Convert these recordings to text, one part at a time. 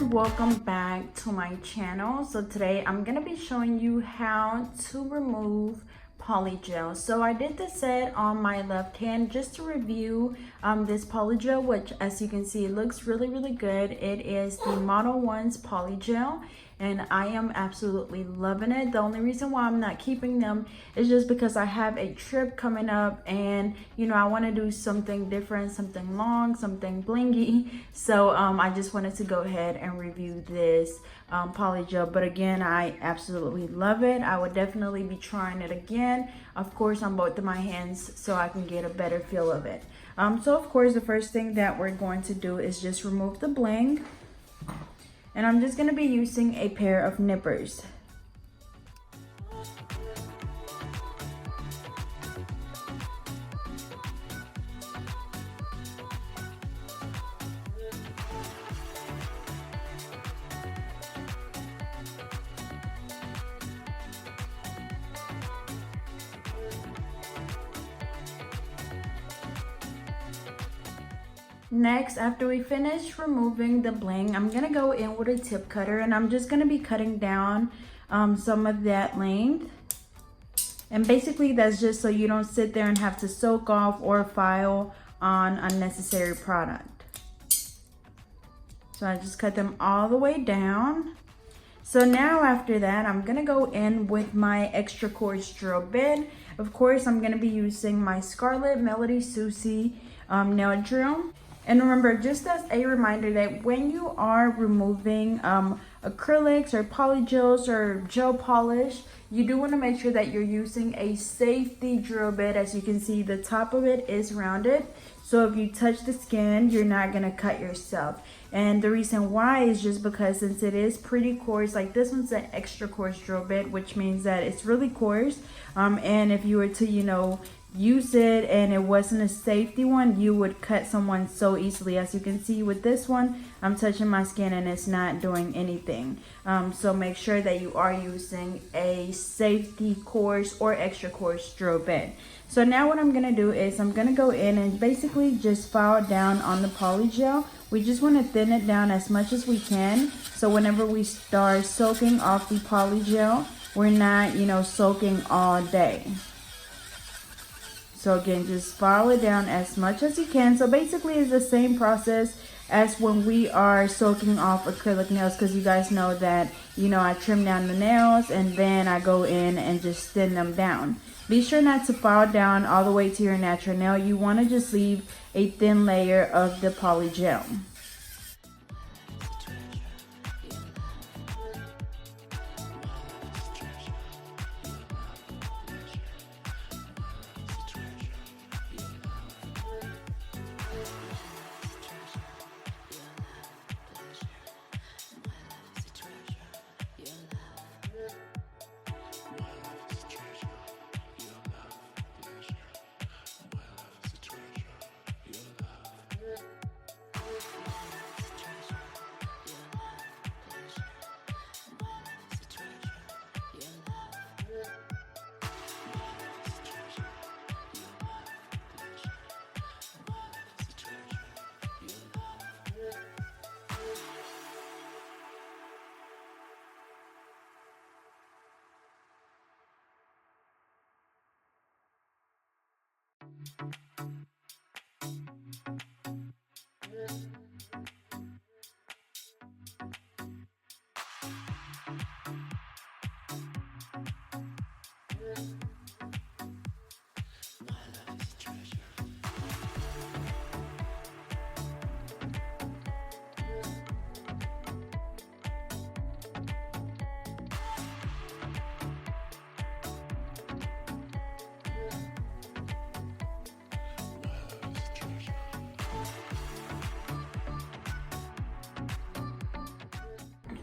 Welcome back to my channel. So today I'm gonna be showing you how to remove polygel. So I did the set on my left hand just to review this polygel, which as you can see it looks really good. It is the Model 1's polygel and I am absolutely loving it. The only reason why I'm not keeping them is just because I have a trip coming up and you know I want to do something different, something long, something blingy. So I just wanted to go ahead and review this polygel. But again, I absolutely love it. I would definitely be trying it again, of course on both of my hands, so I can get a better feel of it. So of course the first thing that we're going to do is just remove the bling. And I'm just going to be using a pair of nippers. Next, after we finish removing the bling, I'm gonna go in with a tip cutter and I'm just gonna be cutting down some of that length. And basically that's just so you don't sit there and have to soak off or file on unnecessary product. So I just cut them all the way down. So now after that, I'm gonna go in with my extra coarse drill bit. Of course, I'm gonna be using my Scarlet Melody Susie nail drill. And remember, just as a reminder that when you are removing acrylics or polygels or gel polish, you do want to make sure that you're using a safety drill bit. As you can see, the top of it is rounded. So if you touch the skin, you're not going to cut yourself. And the reason why is just because since it is pretty coarse, like this one's an extra coarse drill bit, which means that it's really coarse. And if you were to, you know, use it and it wasn't a safety one, you would cut someone so easily. As you can see with this one, I'm touching my skin and it's not doing anything. So make sure that you are using a safety coarse or extra coarse drill bit. So now what I'm gonna do is I'm gonna go in and basically just file down on the polygel. We just want to thin it down as much as we can, so whenever we start soaking off the polygel, we're not, you know, soaking all day. So again, just file it down as much as you can. So basically it's the same process as when we are soaking off acrylic nails, because you guys know that, you know, I trim down the nails and then I go in and just thin them down. Be sure not to file down all the way to your natural nail. You want to just leave a thin layer of the polygel.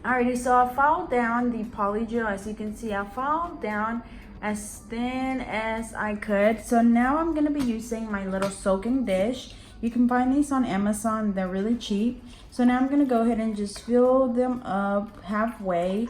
Alrighty, so I filed down the polygel. As you can see, I filed down as thin as I could. So now I'm gonna be using my little soaking dish. You can find these on Amazon, they're really cheap. So now I'm gonna go ahead and just fill them up halfway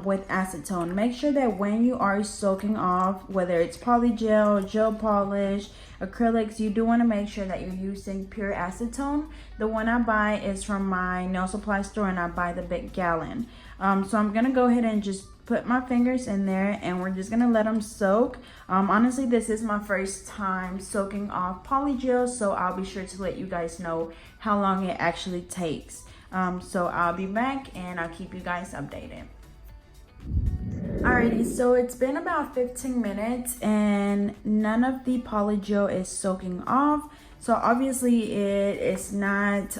with acetone. Make sure that when you are soaking off, whether it's polygel, gel polish, acrylics, you do want to make sure that you're using pure acetone. The one I buy is from my nail supply store, and I buy the big gallon. So I'm gonna go ahead and just put my fingers in there, and we're just gonna let them soak. Honestly, this is my first time soaking off polygel, so I'll be sure to let you guys know how long it actually takes. So I'll be back and I'll keep you guys updated. Alrighty, so it's been about 15 minutes and none of the polygel is soaking off. So obviously it is not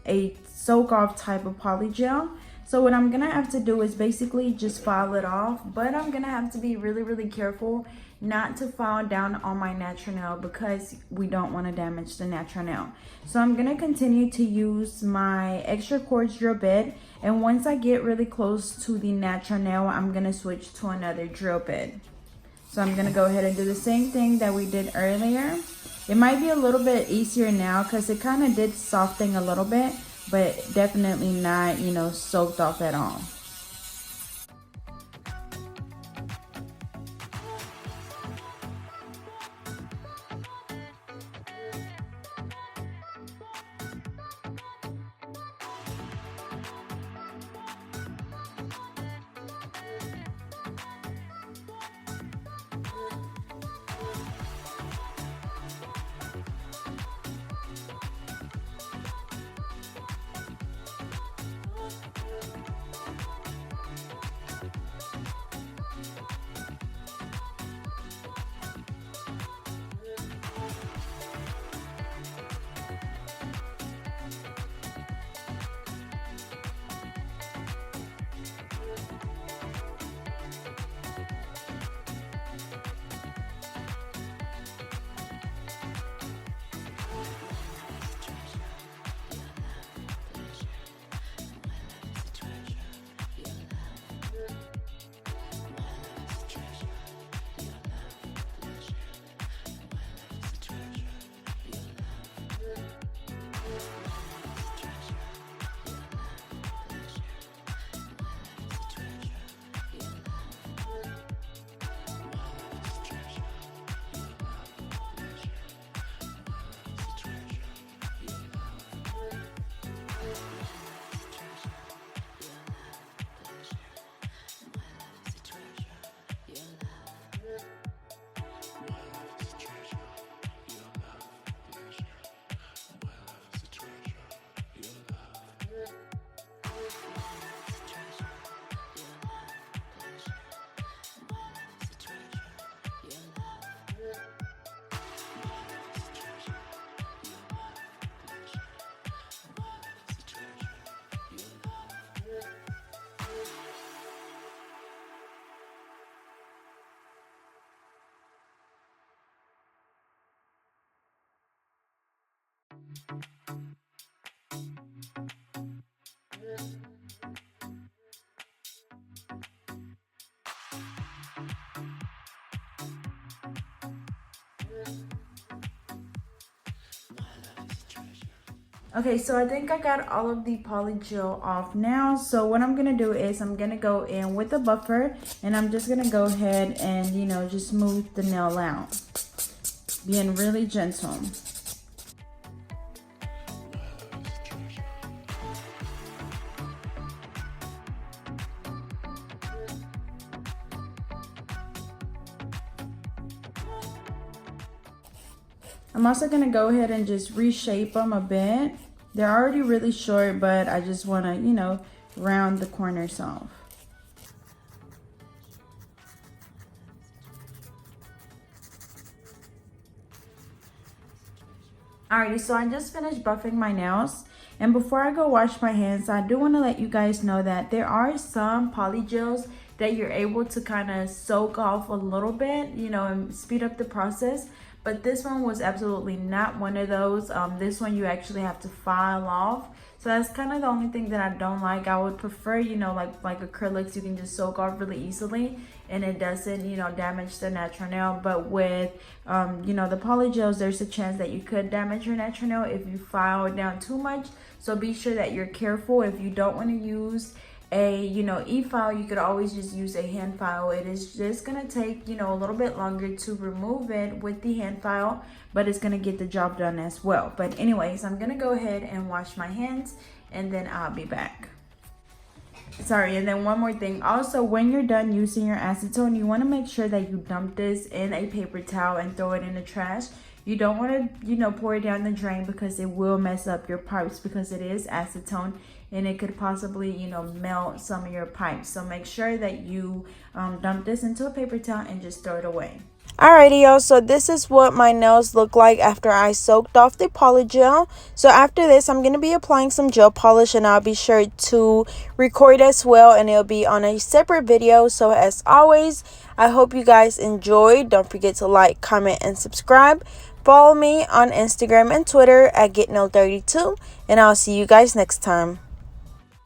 a soak off type of polygel. So what I'm gonna have to do is basically just file it off, but I'm gonna have to be really careful not to file down on my natural nail because we don't want to damage the natural nail. So I'm gonna continue to use my extra coarse drill bit, and once I get really close to the natural nail, I'm gonna switch to another drill bit. So I'm gonna go ahead and do the same thing that we did earlier. It might be a little bit easier now because it kind of did soften a little bit, but definitely not, you know, soaked off at all. Okay, so I think I got all of the polygel off now. So what I'm gonna do is I'm gonna go in with a buffer, and I'm just gonna go ahead and, you know, just smooth the nail out, being really gentle. I'm also gonna go ahead and just reshape them a bit. They're already really short, but I just wanna, you know, round the corners off. Alrighty, so I just finished buffing my nails. And before I go wash my hands, I do want to let you guys know that there are some polygels that you're able to kind of soak off a little bit, you know, and speed up the process. But this one was absolutely not one of those. This one you actually have to file off. So that's kind of the only thing that I don't like. I would prefer, you know, like acrylics, you can just soak off really easily. and it doesn't, you know, damage the natural nail. But with you know, the polygels, there's a chance that you could damage your natural nail if you file it down too much. So be sure that you're careful. If you don't want to use a, you know, e-file, you could always just use a hand file. It is just gonna take, you know, a little bit longer to remove it with the hand file, but it's gonna get the job done as well. But anyways, I'm gonna go ahead and wash my hands, and then I'll be back. Sorry, and then one more thing. Also, when you're done using your acetone, you want to make sure that you dump this in a paper towel and throw it in the trash. You don't want to, you know, pour it down the drain, because it will mess up your pipes, because it is acetone and it could possibly, you know, melt some of your pipes. So make sure that you dump this into a paper towel and just throw it away. Alrighty, y'all, so this is what my nails look like after I soaked off the polygel. So after this, I'm going to be applying some gel polish, and I'll be sure to record as well, and it'll be on a separate video. So as always, I hope you guys enjoyed. Don't forget to like, comment, and subscribe. Follow me on Instagram and Twitter at GetNail32, and I'll see you guys next time.